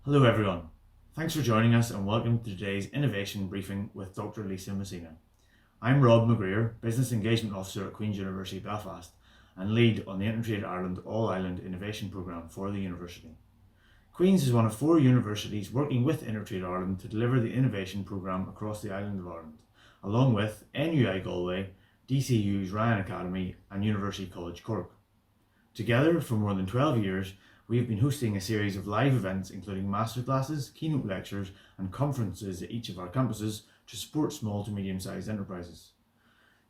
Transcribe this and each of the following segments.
Hello everyone, thanks for joining us and welcome to today's Innovation Briefing with Dr Lisa Messina. I'm Rob McGreer, Business Engagement Officer at Queen's University Belfast and lead on the InterTradeIreland All-Ireland Innovation Programme for the university. Queen's is one of 4 universities working with InterTradeIreland to deliver the innovation programme across the island of Ireland, along with NUI Galway, DCU's Ryan Academy and University College Cork. Together, for more than 12 years, we have been hosting a series of live events including masterclasses, keynote lectures and conferences at each of our campuses to support small to medium-sized enterprises.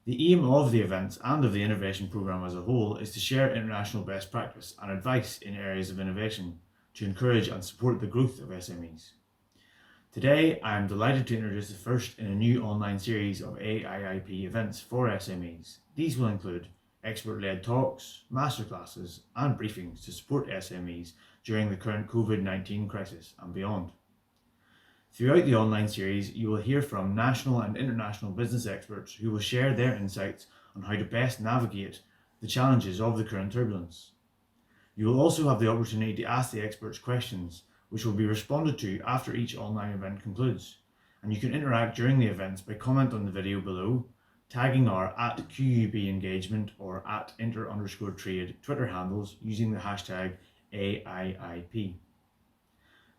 The aim of the events and of the innovation programme as a whole is to share international best practice and advice in areas of innovation to encourage and support the growth of SMEs. Today, I am delighted to introduce the first in a new online series of AIIP events for SMEs. These will include expert-led talks, masterclasses and briefings to support SMEs during the current COVID-19 crisis and beyond. Throughout the online series, you will hear from national and international business experts who will share their insights on how to best navigate the challenges of the current turbulence. You will also have the opportunity to ask the experts questions, which will be responded to after each online event concludes. And you can interact during the events by comment on the video below, tagging our @QUB engagement or @inter_trade Twitter handles using the hashtag AIIP.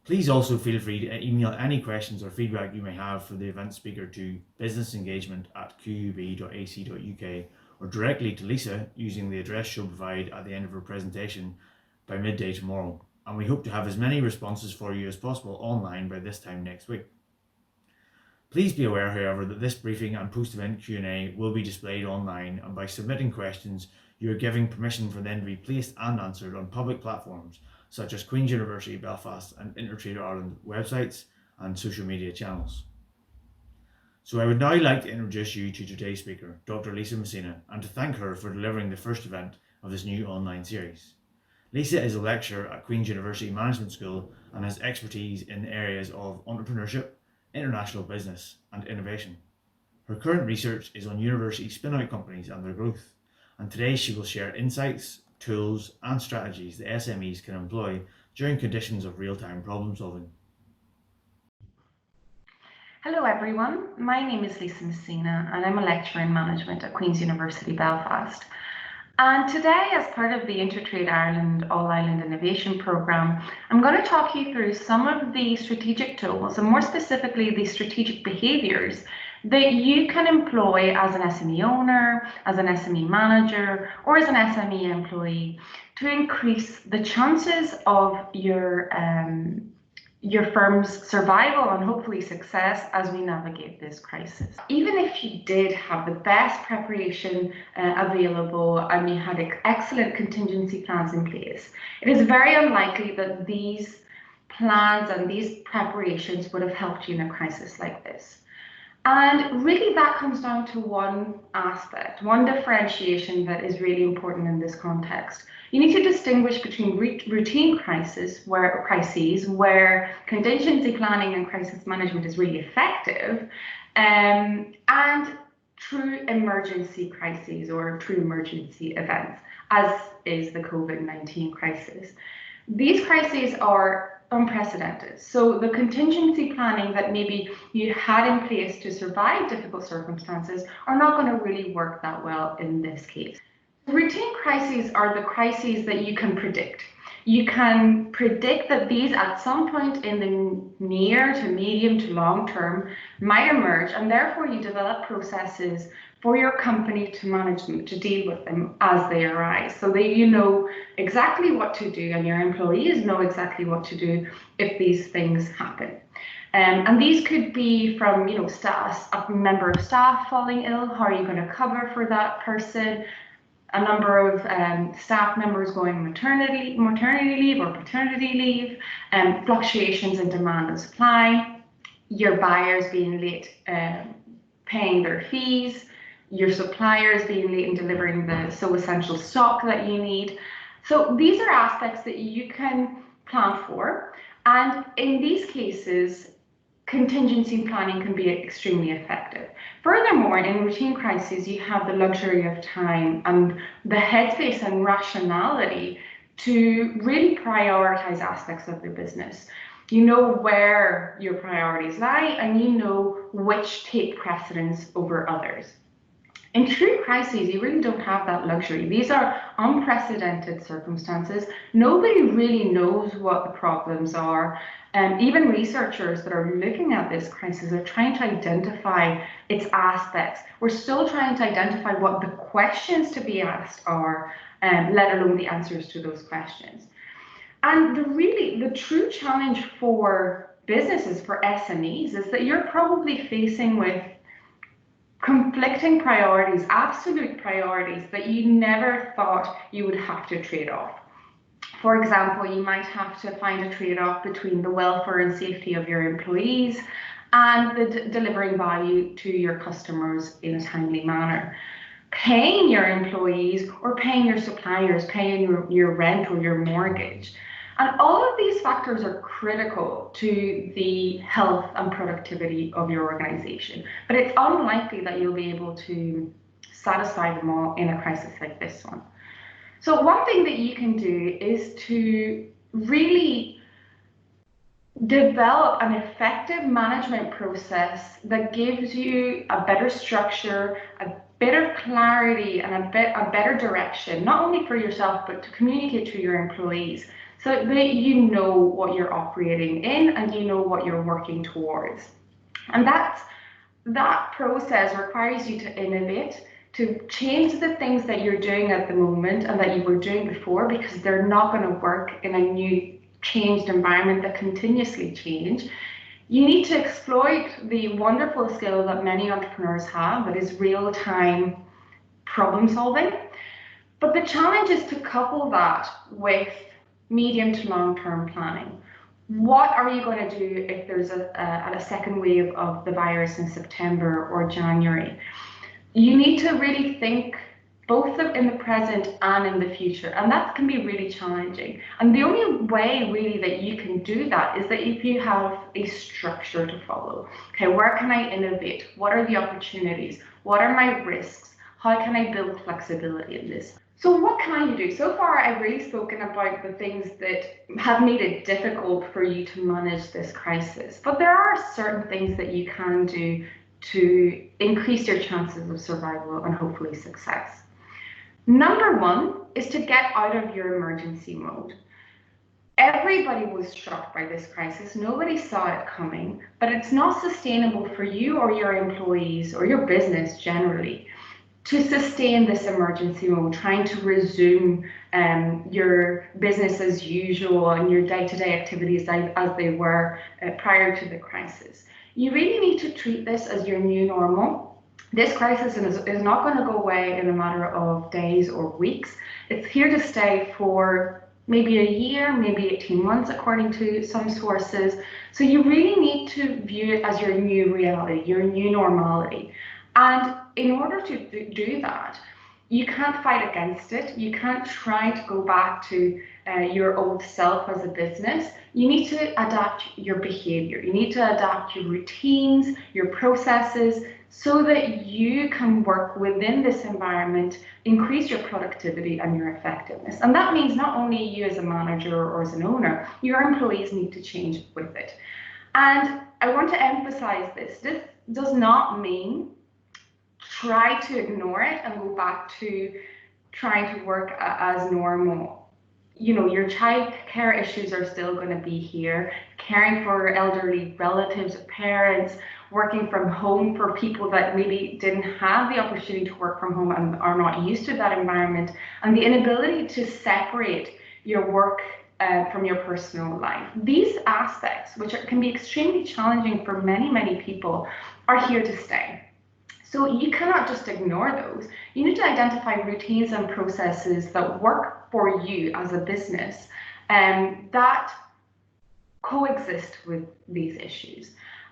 Please also feel free to email any questions or feedback you may have for the event speaker to businessengagement@qub.ac.uk or directly to Lisa using the address she'll provide at the end of her presentation by midday tomorrow. And we hope to have as many responses for you as possible online by this time next week. Please be aware, however, that this briefing and post-event Q&A will be displayed online, and by submitting questions, you are giving permission for them to be placed and answered on public platforms such as Queen's University Belfast and InterTradeIreland websites and social media channels. So I would now like to introduce you to today's speaker, Dr Lisa Messina, and to thank her for delivering the first event of this new online series. Lisa is a lecturer at Queen's University Management School and has expertise in the areas of entrepreneurship, international business and innovation. Her current research is on university spin-out companies and their growth, and today she will share insights, tools and strategies that SMEs can employ during conditions of real-time problem solving. Hello everyone, my name is Lisa Messina and I'm a lecturer in management at Queen's University Belfast. And today, as part of the InterTrade Ireland All-Ireland Innovation Programme, I'm going to talk you through some of the strategic tools, and more specifically the strategic behaviours that you can employ as an SME owner, as an SME manager, or as an SME employee to increase the chances of your firm's survival and hopefully success as we navigate this crisis. Even if you did have the best preparation available and you had excellent contingency plans in place, it is very unlikely that these plans and these preparations would have helped you in a crisis like this. And really that comes down to one aspect, one differentiation that is really important in this context. You need to distinguish between routine crises where contingency planning and crisis management is really effective, and true emergency crises or true emergency events, as is the COVID-19 crisis. These crises are unprecedented. So the contingency planning that maybe you had in place to survive difficult circumstances are not going to really work that well in this case. Routine crises are the crises that you can predict. You can predict that these at some point in the near to medium to long term might emerge, and therefore you develop processes for your company to manage them, to deal with them as they arise, so that you know exactly what to do and your employees know exactly what to do if these things happen. And these could be from, a member of staff falling ill. How are you going to cover for that person? A number of staff members going maternity leave or paternity leave, fluctuations in demand and supply, your buyers being late paying their fees, your suppliers being late in delivering the so essential stock that you need. So these are aspects that you can plan for, and in these cases, contingency planning can be extremely effective. Furthermore, in routine crises, you have the luxury of time and the headspace and rationality to really prioritize aspects of your business. You know where your priorities lie, and you know which take precedence over others. In true crises, you really don't have that luxury. These are unprecedented circumstances. Nobody really knows what the problems are. And even researchers that are looking at this crisis are trying to identify its aspects. We're still trying to identify what the questions to be asked are, let alone the answers to those questions. And the true challenge for businesses, for SMEs, is that you're probably facing with conflicting priorities, absolute priorities that you never thought you would have to trade off. For example, you might have to find a trade-off between the welfare and safety of your employees and the delivering value to your customers in a timely manner. Paying your employees or paying your suppliers, paying your rent or your mortgage. And all of these factors are critical to the health and productivity of your organization. But it's unlikely that you'll be able to satisfy them all in a crisis like this one. So one thing that you can do is to really develop an effective management process that gives you a better structure, a bit of clarity, and a better direction, not only for yourself, but to communicate to your employees, so that you know what you're operating in and you know what you're working towards. And that process requires you to innovate, to change the things that you're doing at the moment and that you were doing before, because they're not going to work in a new changed environment that continuously change. You need to exploit the wonderful skill that many entrepreneurs have, that is real-time problem solving. But the challenge is to couple that with medium to long-term planning. What are you going to do if there's a second wave of the virus in September or January? You need to really think both in the present and in the future, and that can be really challenging. And the only way really that you can do that is that if you have a structure to follow. Okay, where can I innovate? What are the opportunities? What are my risks? How can I build flexibility in this? So what can you do? So far, I've really spoken about the things that have made it difficult for you to manage this crisis, but there are certain things that you can do to increase your chances of survival and hopefully success. Number one is to get out of your emergency mode. Everybody was shocked by this crisis. Nobody saw it coming, but it's not sustainable for you or your employees or your business generally to sustain this emergency mode, trying to resume your business as usual and your day-to-day activities as they were prior to the crisis. You really need to treat this as your new normal. This crisis is not going to go away in a matter of days or weeks. It's here to stay for maybe a year, maybe 18 months, according to some sources. So you really need to view it as your new reality, your new normality. And in order to do that, you can't fight against it. You can't try to go back to your old self as a business. You need to adapt your behavior. You need to adapt your routines, your processes, so that you can work within this environment, increase your productivity and your effectiveness. And that means not only you as a manager or as an owner, your employees need to change with it. And I want to emphasize this. This does not mean try to ignore it and go back to trying to work as normal. You know, your child care issues are still going to be here. Caring for elderly relatives, parents, working from home for people that maybe didn't have the opportunity to work from home and are not used to that environment, and the inability to separate your work from your personal life. These aspects, which can be extremely challenging for many, many people, are here to stay. So you cannot just ignore those. You need to identify routines and processes that work for you as a business and that coexist with these issues.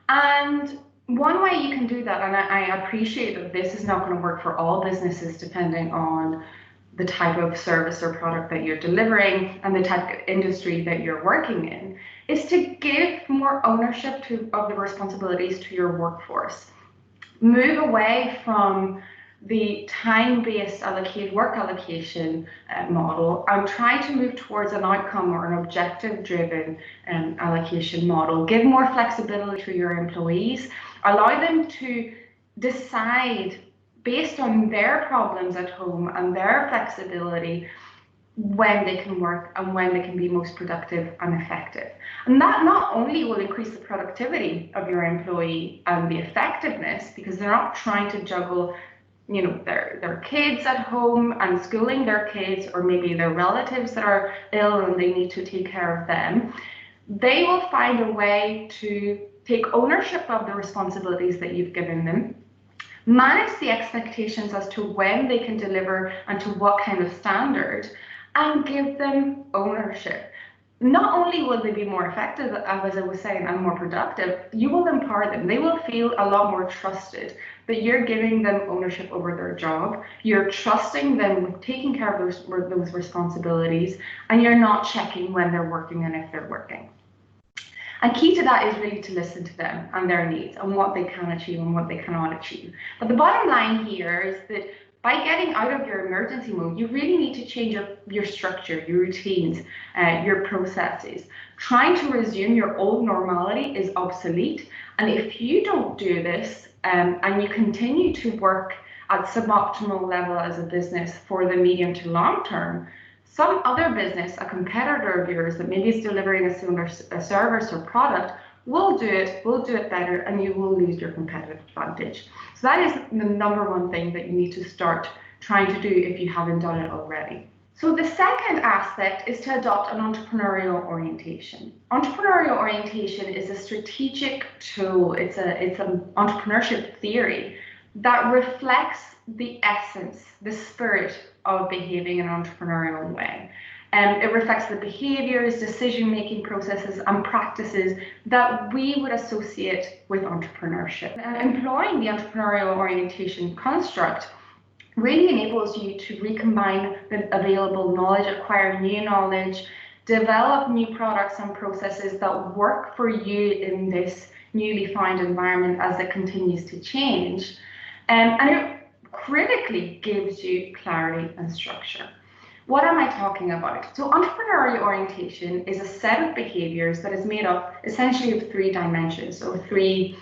And one way you can do that, and I appreciate that this is not going to work for all businesses depending on the type of service or product that you're delivering and the type of industry that you're working in, is to give more ownership of the responsibilities to your workforce. Move away from the time-based work allocation model and try to move towards an outcome or an objective-driven allocation model. Give more flexibility to your employees. Allow them to decide based on their problems at home and their flexibility when they can work and when they can be most productive and effective. And that not only will increase the productivity of your employee and the effectiveness, because they're not trying to juggle their kids at home and schooling their kids, or maybe their relatives that are ill and they need to take care of them. They will find a way to take ownership of the responsibilities that you've given them, manage the expectations as to when they can deliver and to what kind of standard, and give them ownership. Not only will they be more effective, as I was saying, and more productive, you will empower them. They will feel a lot more trusted that you're giving them ownership over their job. You're trusting them with taking care of those responsibilities, and you're not checking when they're working and if they're working. And key to that is really to listen to them and their needs and what they can achieve and what they cannot achieve. But the bottom line here is that by getting out of your emergency mode, you really need to change your structure, your routines, your processes. Trying to resume your old normality is obsolete. And if you don't do this and you continue to work at suboptimal level as a business for the medium to long term, some other business, a competitor of yours that maybe is delivering a similar service or product, will do it better, and you will lose your competitive advantage. So that is the number one thing that you need to start trying to do if you haven't done it already. So the second aspect is to adopt an entrepreneurial orientation. Entrepreneurial orientation is a strategic tool. It's an entrepreneurship theory that reflects the essence, the spirit of behaving in an entrepreneurial way. It reflects the behaviors, decision-making processes, and practices that we would associate with entrepreneurship. And employing the entrepreneurial orientation construct really enables you to recombine the available knowledge, acquire new knowledge, develop new products and processes that work for you in this newly found environment as it continues to change. And it critically gives you clarity and structure. What am I talking about? So entrepreneurial orientation is a set of behaviors that is made up essentially of three dimensions, or three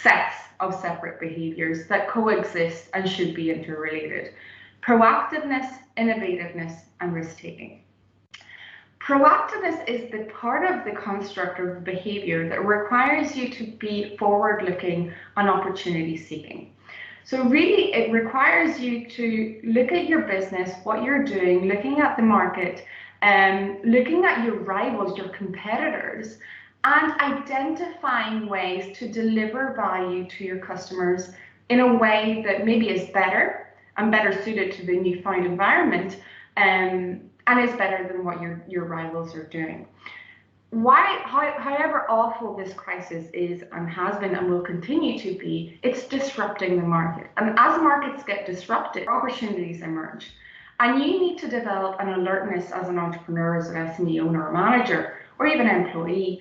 sets of separate behaviors that coexist and should be interrelated: proactiveness, innovativeness, and risk-taking. Proactiveness is the part of the construct of behavior that requires you to be forward-looking and opportunity-seeking. So really, it requires you to look at your business, what you're doing, looking at the market, looking at your rivals, your competitors, and identifying ways to deliver value to your customers in a way that maybe is better and better suited to the newfound environment, and is better than what your rivals are doing. However awful this crisis is and has been and will continue to be, it's disrupting the market. And as markets get disrupted, opportunities emerge. And you need to develop an alertness as an entrepreneur, as an SME owner or manager, or even an employee,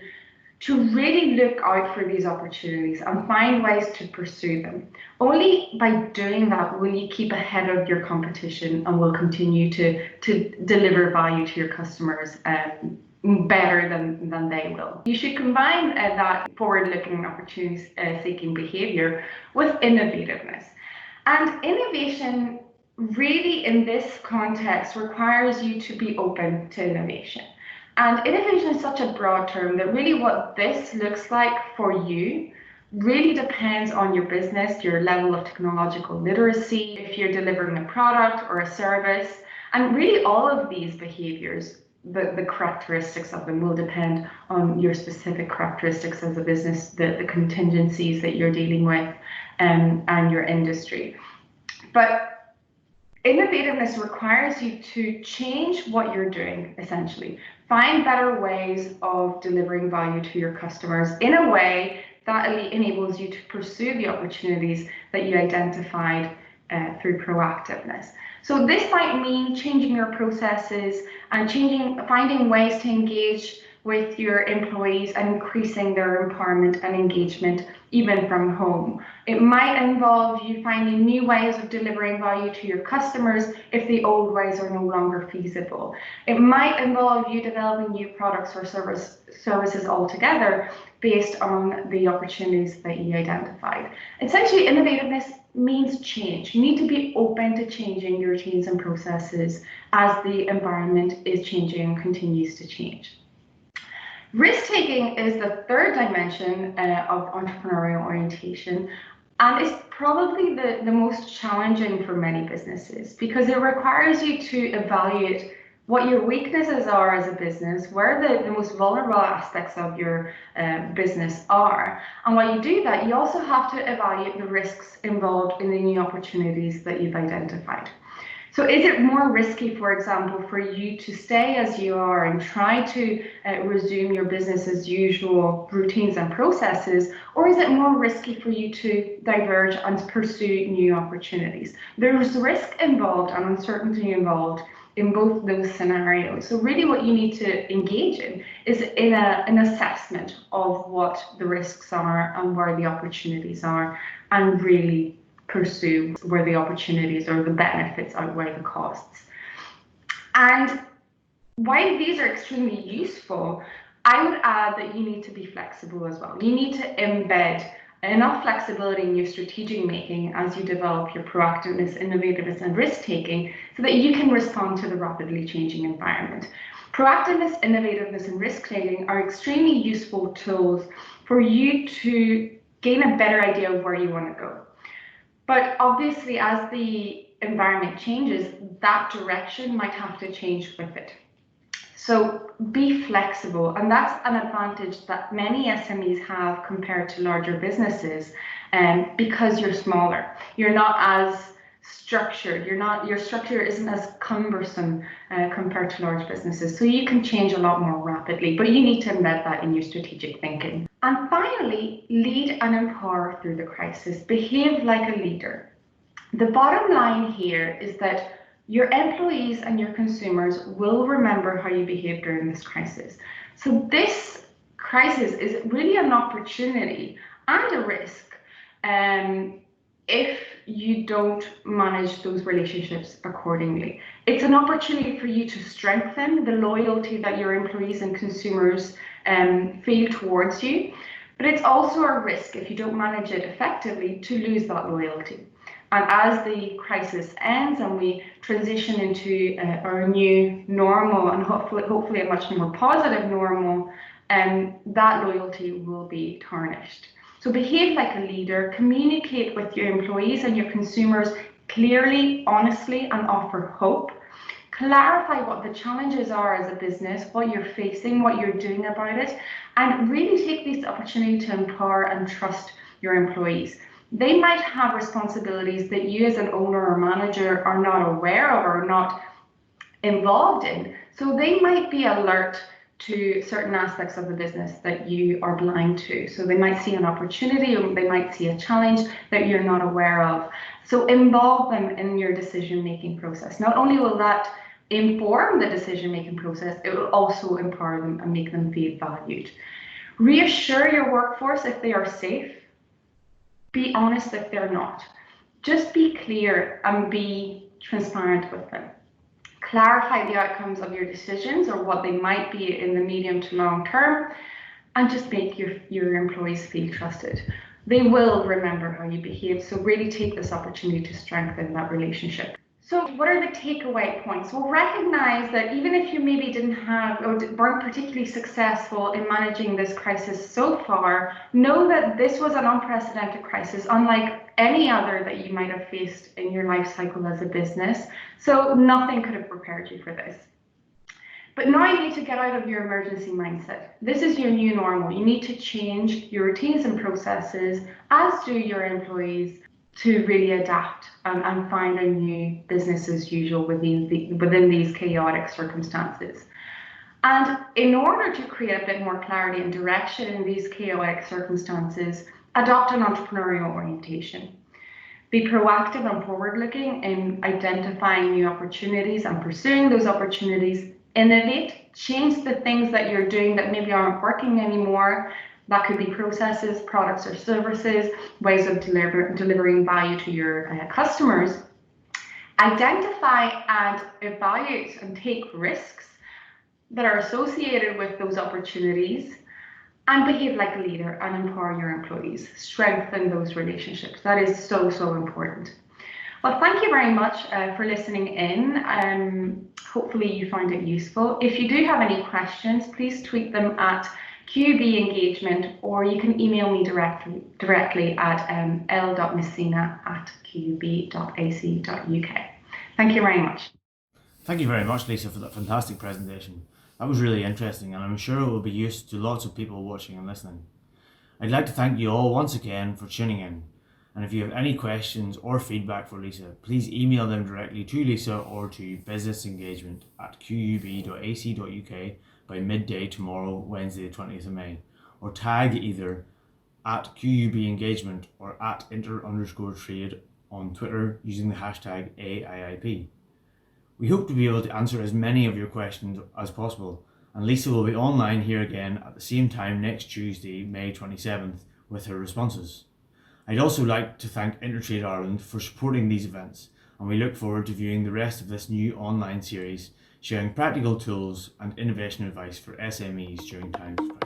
to really look out for these opportunities and find ways to pursue them. Only by doing that will you keep ahead of your competition and will continue to deliver value to your customers better than they will. You should combine that forward-looking, opportunity-seeking behavior with innovativeness. And innovation really in this context requires you to be open to innovation. And innovation is such a broad term that really what this looks like for you really depends on your business, your level of technological literacy, if you're delivering a product or a service. And really all of these behaviors, the characteristics of them will depend on your specific characteristics as a business, the contingencies that you're dealing with, and your industry. But innovativeness requires you to change what you're doing, essentially. Find better ways of delivering value to your customers in a way that enables you to pursue the opportunities that you identified through proactiveness. So this might mean changing your processes and finding ways to engage with your employees and increasing their empowerment and engagement, even from home. It might involve you finding new ways of delivering value to your customers if the old ways are no longer feasible. It might involve you developing new products or services altogether based on the opportunities that you identified. Essentially, innovativeness means change. You need to be open to changing your routines and processes as the environment is changing and continues to change. Risk-taking is the third dimension of entrepreneurial orientation, and it's probably the most challenging for many businesses because it requires you to evaluate what your weaknesses are as a business, where the most vulnerable aspects of your business are. And while you do that, you also have to evaluate the risks involved in the new opportunities that you've identified. So is it more risky, for example, for you to stay as you are and try to resume your business as usual routines and processes, or is it more risky for you to diverge and pursue new opportunities? There's risk involved and uncertainty involved in both those scenarios. So really what you need to engage in is an assessment of what the risks are and where the opportunities are, and really pursue where the opportunities or the benefits outweigh the costs. And while these are extremely useful, I would add that you need to be flexible as well. You need to embed enough flexibility in your strategic making as you develop your proactiveness, innovativeness, and risk-taking so that you can respond to the rapidly changing environment. Proactiveness, innovativeness, and risk-taking are extremely useful tools for you to gain a better idea of where you want to go. But obviously, as the environment changes, that direction might have to change with it. So be flexible, and that's an advantage that many SMEs have compared to larger businesses, because you're smaller. You're not as structured. Your structure isn't as cumbersome compared to large businesses. So you can change a lot more rapidly, but you need to embed that in your strategic thinking. And finally, lead and empower through the crisis. Behave like a leader. The bottom line here is that your employees and your consumers will remember how you behave during this crisis. So this crisis is really an opportunity and a risk if you don't manage those relationships accordingly. It's an opportunity for you to strengthen the loyalty that your employees and consumers feel towards you, but it's also a risk if you don't manage it effectively to lose that loyalty. And as the crisis ends and we transition into our new normal, and hopefully a much more positive normal, that loyalty will be tarnished. So behave like a leader, communicate with your employees and your consumers clearly, honestly, and offer hope. Clarify what the challenges are as a business, what you're facing, what you're doing about it, and really take this opportunity to empower and trust your employees. They might have responsibilities that you as an owner or manager are not aware of or not involved in. So they might be alert to certain aspects of the business that you are blind to. So they might see an opportunity or they might see a challenge that you're not aware of. So involve them in your decision-making process. Not only will that inform the decision-making process, it will also empower them and make them feel valued. Reassure your workforce if they are safe. Be honest if they're not. Just be clear and be transparent with them. Clarify the outcomes of your decisions or what they might be in the medium to long term, and just make your employees feel trusted. They will remember how you behave, so really take this opportunity to strengthen that relationship. So what are the takeaway points? Well, recognize that even if you maybe didn't have or weren't particularly successful in managing this crisis so far, know that this was an unprecedented crisis, unlike any other that you might have faced in your life cycle as a business. So nothing could have prepared you for this. But now you need to get out of your emergency mindset. This is your new normal. You need to change your routines and processes, as do your employees, to really adapt and find a new business as usual within these chaotic circumstances. And in order to create a bit more clarity and direction in these chaotic circumstances, adopt an entrepreneurial orientation. Be proactive and forward-looking in identifying new opportunities and pursuing those opportunities. Innovate change the things that you're doing that maybe aren't working anymore. That could be processes, products or services, ways of delivering value to your customers. Identify and evaluate and take risks that are associated with those opportunities, and behave like a leader and empower your employees. Strengthen those relationships. That is so, so important. Well, thank you very much for listening in. Hopefully you found it useful. If you do have any questions, please tweet them at QUB Engagement, or you can email me directly at l.messina@qub.ac.uk. Thank you very much. Thank you very much, Lisa, for that fantastic presentation. That was really interesting, and I'm sure it will be used to lots of people watching and listening. I'd like to thank you all once again for tuning in. And if you have any questions or feedback for Lisa, please email them directly to Lisa or to businessengagement@qub.ac.uk by midday tomorrow, Wednesday, the 20th of May, or tag either at QUB Engagement or at @inter_trade on Twitter using the hashtag AIIP. We hope to be able to answer as many of your questions as possible, and Lisa will be online here again at the same time next Tuesday, May 27th, with her responses. I'd also like to thank InterTrade Ireland for supporting these events, and we look forward to viewing the rest of this new online series, sharing practical tools and innovation advice for SMEs during times of crisis.